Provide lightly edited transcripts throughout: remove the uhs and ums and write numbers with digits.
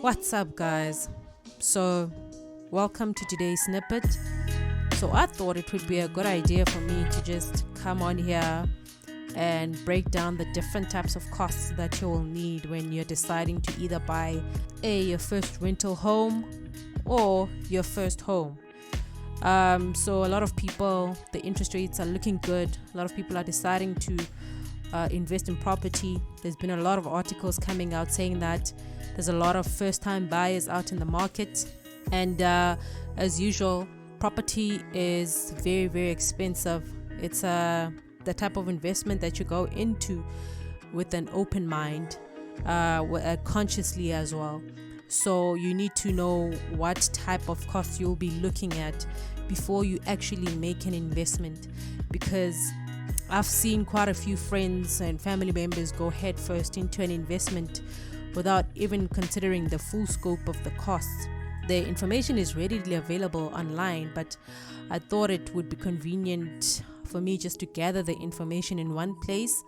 What's up, guys? So, welcome to today's snippet. So, I thought it would be a good idea for me to just come on here and break down the different types of costs that you will need when you're deciding to either buy your first rental home or your first home. So, a lot of people, the interest rates are looking good. A lot of people are deciding to invest in property. There's been a lot of articles coming out saying that there's a lot of first-time buyers out in the market, and as usual, property is very, very expensive. It's the type of investment that you go into with an open mind, consciously as well. So you need to know what type of costs you'll be looking at before you actually make an investment, because I've seen quite a few friends and family members go head first into an investment without even considering the full scope of the costs. The information is readily available online, but I thought it would be convenient for me just to gather the information in one place.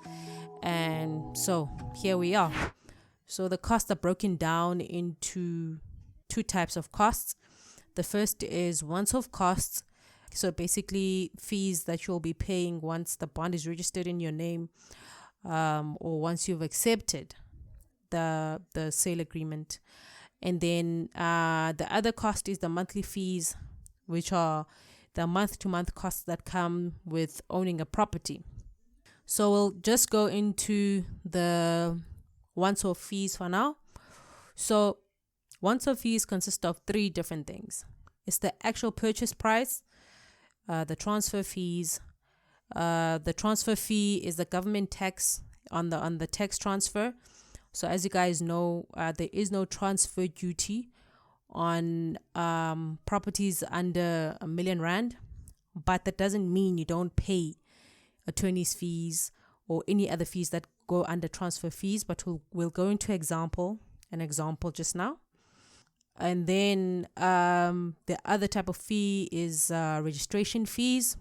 And so here we are. So the costs are broken down into two types of costs. The first is once-off costs. So basically fees that you'll be paying once the bond is registered in your name, or once you've accepted the sale agreement. And then the other cost is the monthly fees, which are the month-to-month costs that come with owning a property. So we'll just go into the once-off fees for now. So once-off fees consist of three different things. It's the actual purchase price, the transfer fees. The transfer fee is the government tax on the tax transfer. So as you guys know, there is no transfer duty on properties under R1 million, but that doesn't mean you don't pay attorney's fees or any other fees that go under transfer fees. But we'll go into an example just now. And then the other type of fee is registration fees,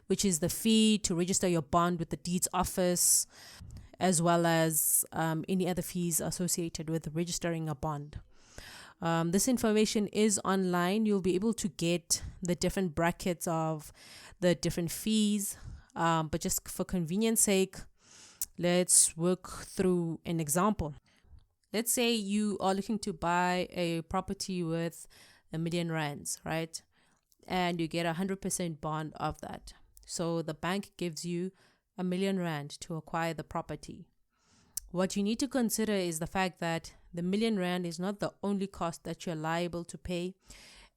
which is the fee to register your bond with the deeds office, as well as any other fees associated with registering a bond. This information is online. You'll be able to get the different brackets of the different fees, but just for convenience sake, let's work through an example. Let's say you are looking to buy a property with R1 million, right? And you get 100% bond of that. So the bank gives you R1 million to acquire the property. What you need to consider is the fact that the R1 million is not the only cost that you're liable to pay.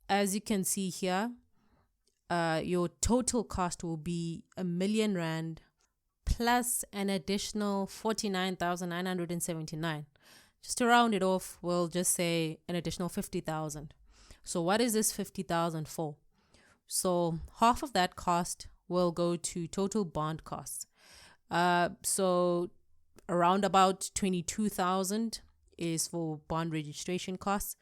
As you can see here, your total cost will be R1 million plus an additional 49,979. Just to round it off, we'll just say an additional 50,000. So what is this 50,000 for? So half of that cost will go to total bond costs. So around about 22,000 is for bond registration costs.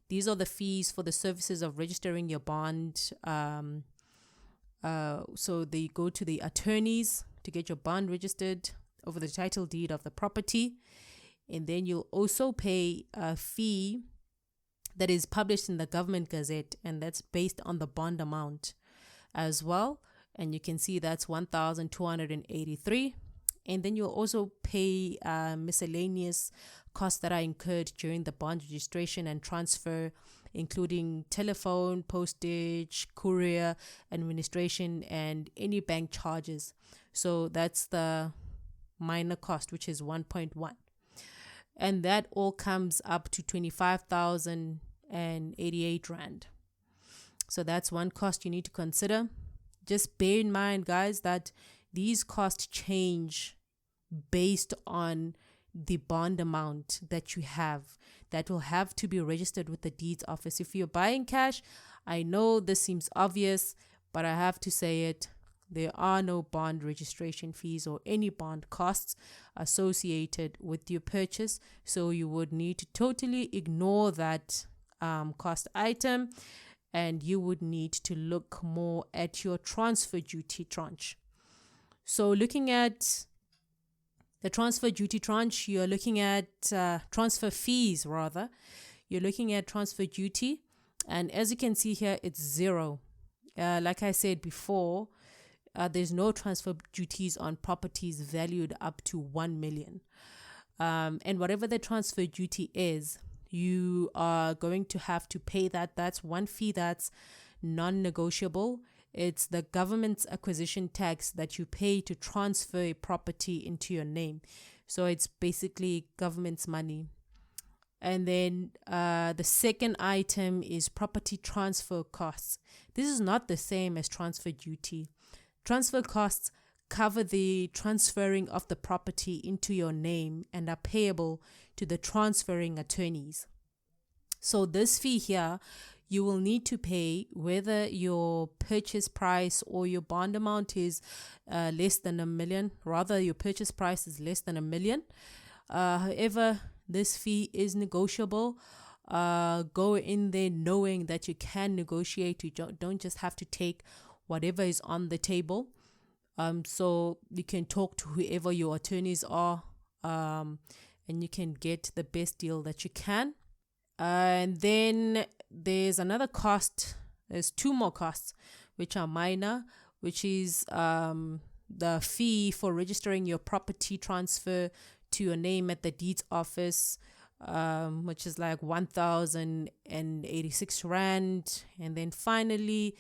These are the fees for the services of registering your bond. So they go to the attorneys to get your bond registered over the title deed of the property. And then you'll also pay a fee that is published in the government gazette, and that's based on the bond amount as well. And you can see that's 1,283. And then you'll also pay miscellaneous costs that are incurred during the bond registration and transfer, including telephone, postage, courier, administration, and any bank charges. So that's the minor cost, which is 1.1. And that all comes up to 25,088 Rand. So that's one cost you need to consider. Just bear in mind, guys, that these costs change based on the bond amount that you have, that will have to be registered with the deeds office. If you're buying cash, I know this seems obvious, but I have to say it. There are no bond registration fees or any bond costs associated with your purchase. So you would need to totally ignore that cost item, and you would need to look more at your transfer duty tranche. So looking at The transfer duty tranche, you're looking at transfer fees rather. You're looking at transfer duty, and as you can see here, it's 0. Like I said before, there's no transfer duties on properties valued up to 1 million. And whatever the transfer duty is, you are going to have to pay that. That's one fee that's non-negotiable. It's the government's acquisition tax that you pay to transfer a property into your name. So it's basically government's money. And then the second item is property transfer costs. This is not the same as transfer duty. Transfer costs cover the transferring of the property into your name and are payable to the transferring attorneys. So this fee here, you will need to pay whether your purchase price or your bond amount is less than $1 million. Rather, your purchase price is less than $1 million. However, this fee is negotiable. Go in there knowing that you can negotiate. You don't just have to take whatever is on the table. So you can talk to whoever your attorneys are, and you can get the best deal that you can. And then there's another cost. There's 2 more costs, which are minor, which is the fee for registering your property transfer to your name at the deeds office, which is like 1,086 Rand. And then finally,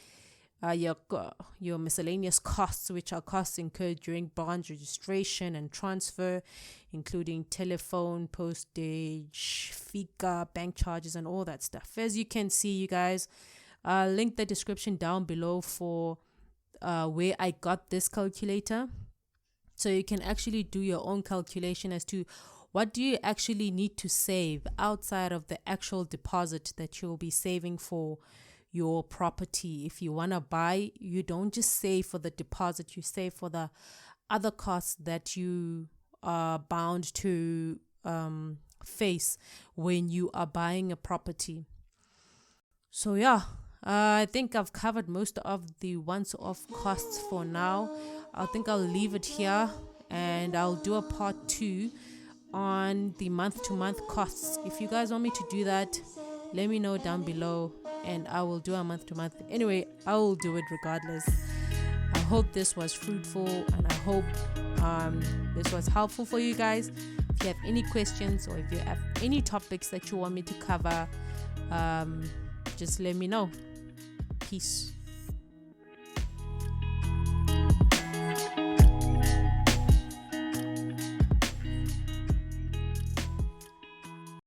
your miscellaneous costs, which are costs incurred during bond registration and transfer, including telephone, postage, FICA, bank charges, and all that stuff. As you can see, you guys, link the description down below for where I got this calculator, so you can actually do your own calculation as to what do you actually need to save outside of the actual deposit that you'll be saving for your property. If you want to buy, you don't just save for the deposit, you save for the other costs that you are bound to face when you are buying a property. So yeah, I think I've covered most of the once-off costs for now. I think I'll leave it here, and I'll do a part 2 on the month-to-month costs. If you guys want me to do that, let me know down below, and I will do a month-to-month. Anyway, I will do it regardless. I hope this was fruitful, and I hope this was helpful for you guys. If you have any questions, or if you have any topics that you want me to cover, just let me know. Peace.